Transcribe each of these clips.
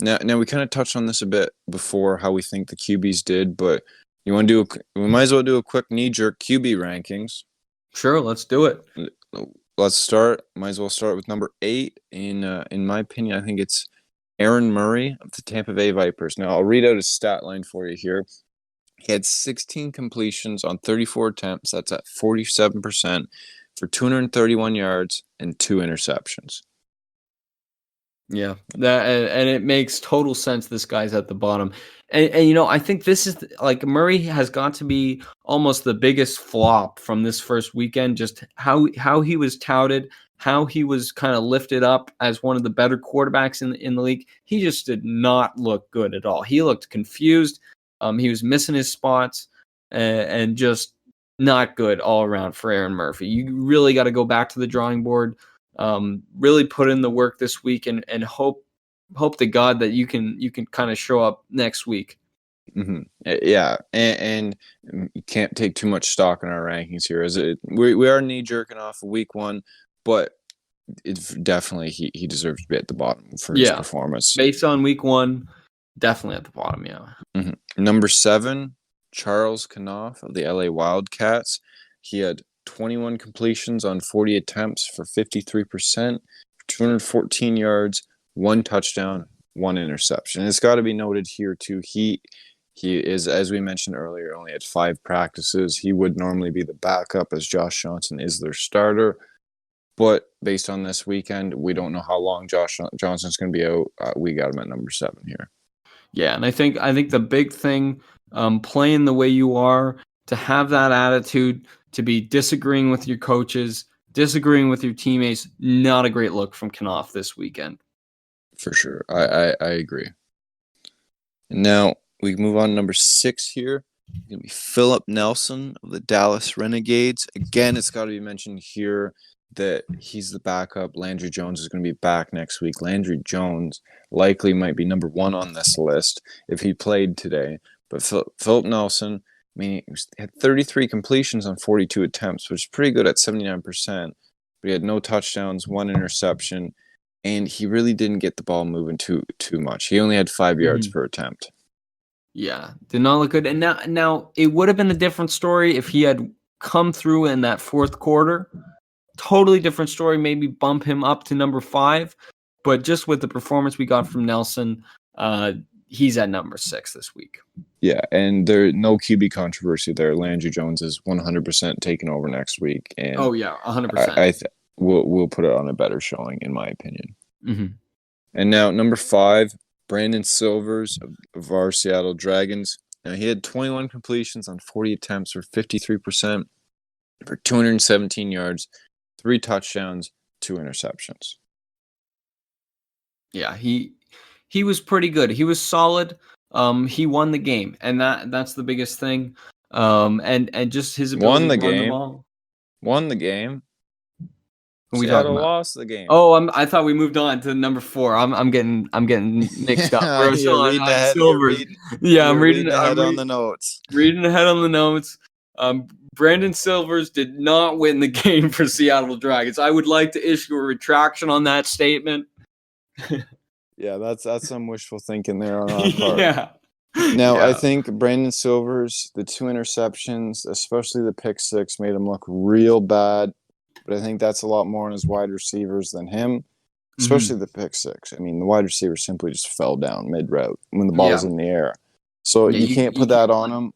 Now we kind of touched on this a bit before, how we think the QBs did, but you want to do? We might as well do a quick knee-jerk QB rankings. Sure, let's do it. Let's start. Might as well start with number 8. In my opinion, I think it's Aaron Murray of the Tampa Bay Vipers. Now I'll read out his stat line for you here. He had 16 completions on 34 attempts. That's at 47% for 231 yards and 2 interceptions. Yeah, and it makes total sense. This guy's at the bottom, and I think this is like Murray has got to be almost the biggest flop from this first weekend. Just how he was touted, how he was kind of lifted up as one of the better quarterbacks in the league. He just did not look good at all. He looked confused. He was missing his spots, and just not good all around for Aaron Murphy. You really got to go back to the drawing board. Really put in the work this week and hope to God that you can kind of show up next week. Mm-hmm. Yeah, and you can't take too much stock in our rankings here, as we are knee jerking off of week 1, but it's definitely he deserves to be at the bottom for his performance. Based on week 1, definitely at the bottom. Yeah. Mm-hmm. Number 7, Charles Kanoff of the LA Wildcats. He had 21 completions on 40 attempts for 53%, 214 yards, 1 touchdown, 1 interception. It's got to be noted here too. He is, as we mentioned earlier, only had 5 practices. He would normally be the backup, as Josh Johnson is their starter. But based on this weekend, we don't know how long Josh Johnson's going to be out. We got him at number 7 here. Yeah, and I think the big thing, playing the way you are, to have that attitude, to be disagreeing with your coaches, disagreeing with your teammates, not a great look from Kanoff this weekend. For sure. I agree. And now we move on to number 6 here. It's going to be Philip Nelson of the Dallas Renegades. Again, it's got to be mentioned here that he's the backup. Landry Jones is going to be back next week. Landry Jones likely might be number 1 on this list if he played today. But Philip Nelson, I mean, he had 33 completions on 42 attempts, which is pretty good at 79%. But he had no touchdowns, 1 interception, and he really didn't get the ball moving too much. He only had 5 yards per attempt. Yeah, did not look good. And now it would have been a different story if he had come through in that fourth quarter. Totally different story. Maybe bump him up to number 5. But just with the performance we got from Nelson, he's at number 6 this week. Yeah, and there's no QB controversy there. Landry Jones is 100% taking over next week. And 100%. We'll put it on a better showing, in my opinion. Mm-hmm. And now number 5, Brandon Silvers of our Seattle Dragons. Now, he had 21 completions on 40 attempts for 53% for 217 yards, 3 touchdowns, 2 interceptions. Yeah, he was pretty good. He was solid. He won the game, and that's the biggest thing. And just his ability to run the ball. Won the game. Seattle lost the game. Oh, I thought we moved on to number 4. I'm getting mixed up. I'm reading ahead on the notes. Reading ahead on the notes. Brandon Silvers did not win the game for Seattle Dragons. I would like to issue a retraction on that statement. Yeah, that's some wishful thinking there on our part. Yeah. Now, I think Brandon Silvers, the 2 interceptions, especially the pick 6, made him look real bad. But I think that's a lot more on his wide receivers than him, especially the pick 6. I mean, the wide receiver simply just fell down mid-route when the ball's in the air. So you can't put that on him.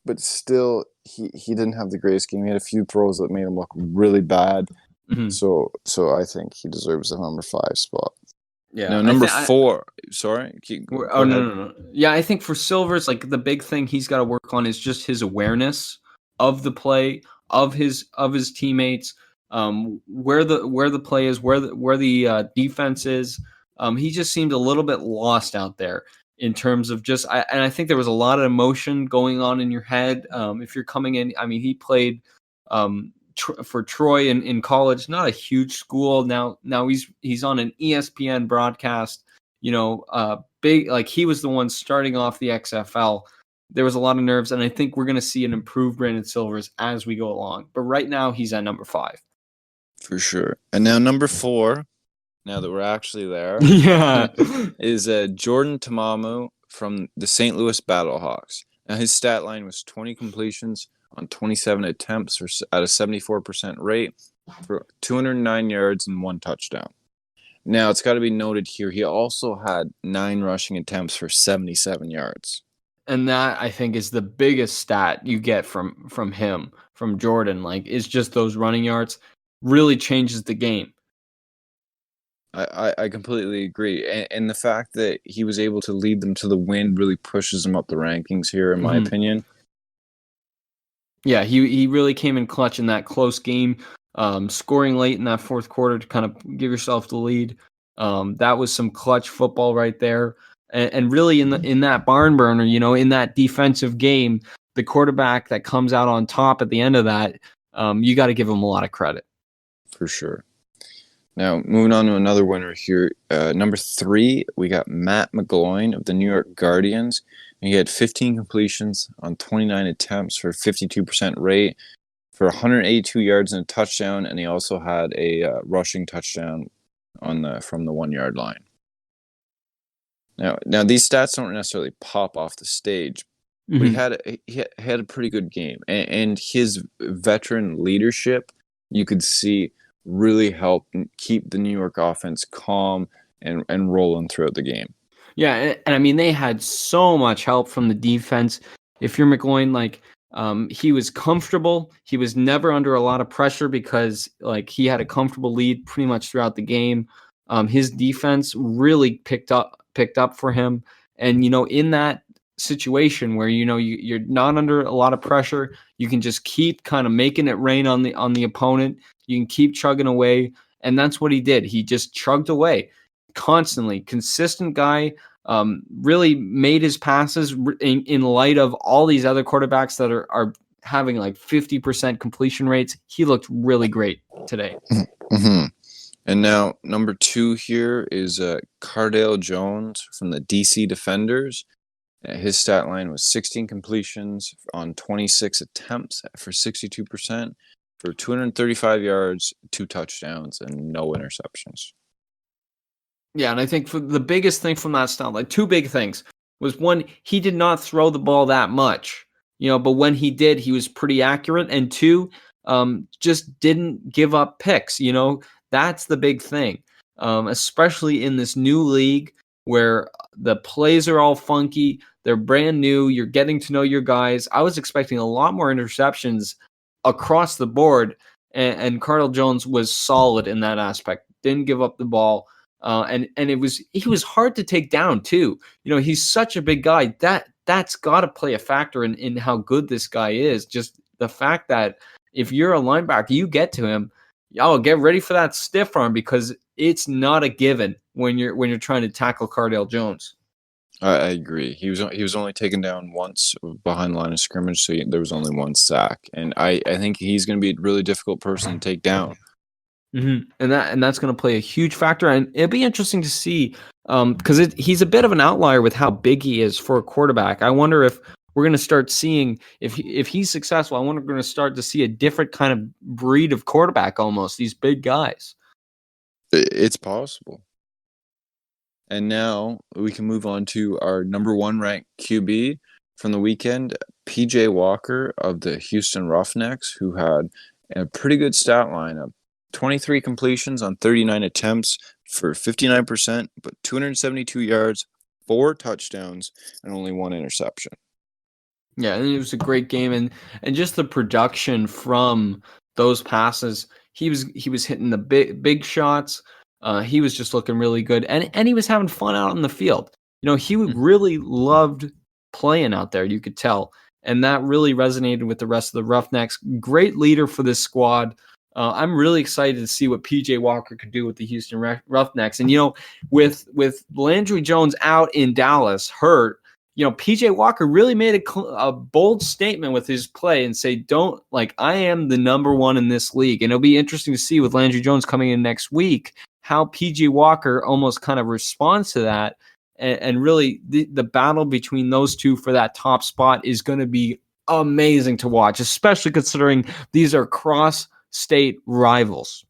But still, he didn't have the greatest game. He had a few throws that made him look really bad. Mm-hmm. So I think he deserves the number 5 spot. Yeah. Now, number 4. Sorry. No. Yeah, I think for Silvers, like the big thing he's got to work on is just his awareness of the play, of his teammates, where the play is, where the defense is. He just seemed a little bit lost out there in terms of just. And I think there was a lot of emotion going on in your head. If you're coming in, I mean, he played. For Troy in college, not a huge school. Now he's on an ESPN broadcast, big, like he was the one starting off the XFL. There was a lot of nerves, and I think we're going to see an improved Brandon Silvers as we go along. But right now he's at number 5. For sure. And now number 4, now that we're actually there, Yeah. is Jordan Tamamu from the St. Louis Battlehawks. Now, his stat line was 20 completions on 27 attempts at a 74% rate for 209 yards and 1 touchdown. Now, it's got to be noted here, he also had 9 rushing attempts for 77 yards. And that, I think, is the biggest stat you get from him, from Jordan. Like, is just those running yards really changes the game. I completely agree. And the fact that he was able to lead them to the win really pushes him up the rankings here, in my opinion. Yeah, he really came in clutch in that close game, scoring late in that fourth quarter to kind of give yourself the lead. That was some clutch football right there. And really in that barn burner, in that defensive game, the quarterback that comes out on top at the end of that, you got to give him a lot of credit. For sure. Now, moving on to another winner here. Number 3, we got Matt McGloin of the New York Guardians. And he had 15 completions on 29 attempts for a 52% rate for 182 yards and a touchdown. And he also had a rushing touchdown from the 1-yard line. Now these stats don't necessarily pop off the stage, but he had a pretty good game. And his veteran leadership, you could see, really helped keep the New York offense calm and rolling throughout the game. Yeah, and I mean, they had so much help from the defense. If you're McGloin, he was comfortable. He was never under a lot of pressure because he had a comfortable lead pretty much throughout the game. His defense really picked up for him. And, in that situation where, you're not under a lot of pressure, you can just keep kind of making it rain on the opponent. You can keep chugging away. And that's what he did. He just chugged away constantly. Consistent guy, really made his passes in light of all these other quarterbacks that are having 50% completion rates. He looked really great today. Mm-hmm. And now number 2 here is Cardale Jones from the DC Defenders. His stat line was 16 completions on 26 attempts for 62% for 235 yards, 2 touchdowns, and no interceptions. Yeah, and I think for the biggest thing from that stat, 2 big things, was one, he did not throw the ball that much, but when he did, he was pretty accurate. And 2, just didn't give up picks. That's the big thing, especially in this new league where the plays are all funky. They're brand new. You're getting to know your guys. I was expecting a lot more interceptions across the board, and Cardale Jones was solid in that aspect. Didn't give up the ball. And he was hard to take down too. He's such a big guy. That's got to play a factor in how good this guy is. Just the fact that if you're a linebacker, you get to him, get ready for that stiff arm, because it's not a given when you're trying to tackle Cardale Jones. I agree. He was only taken down once behind the line of scrimmage, so there was only 1 sack. And I think he's going to be a really difficult person to take down. Mm-hmm. And that's going to play a huge factor, and it'll be interesting to see because he's a bit of an outlier with how big he is for a quarterback. I wonder if we're going to start seeing, if he's successful, I wonder if we're going to start to see a different kind of breed of quarterback, almost these big guys. It's possible. And now we can move on to our number 1 ranked QB from the weekend, PJ Walker of the Houston Roughnecks, who had a pretty good stat line of 23 completions on 39 attempts for 59%, but 272 yards, 4 touchdowns, and only 1 interception. Yeah, and it was a great game, and just the production from those passes. He was hitting the big shots. He was just looking really good, and he was having fun out on the field. He really loved playing out there. You could tell, and that really resonated with the rest of the Roughnecks. Great leader for this squad. I'm really excited to see what PJ Walker could do with the Houston Roughnecks. And with Landry Jones out in Dallas hurt, PJ Walker really made a bold statement with his play and say, I am the number 1 in this league. And it'll be interesting to see with Landry Jones coming in next week how PJ Walker almost kind of responds to that. And really the battle between those two for that top spot is going to be amazing to watch, especially considering these are cross-state rivals.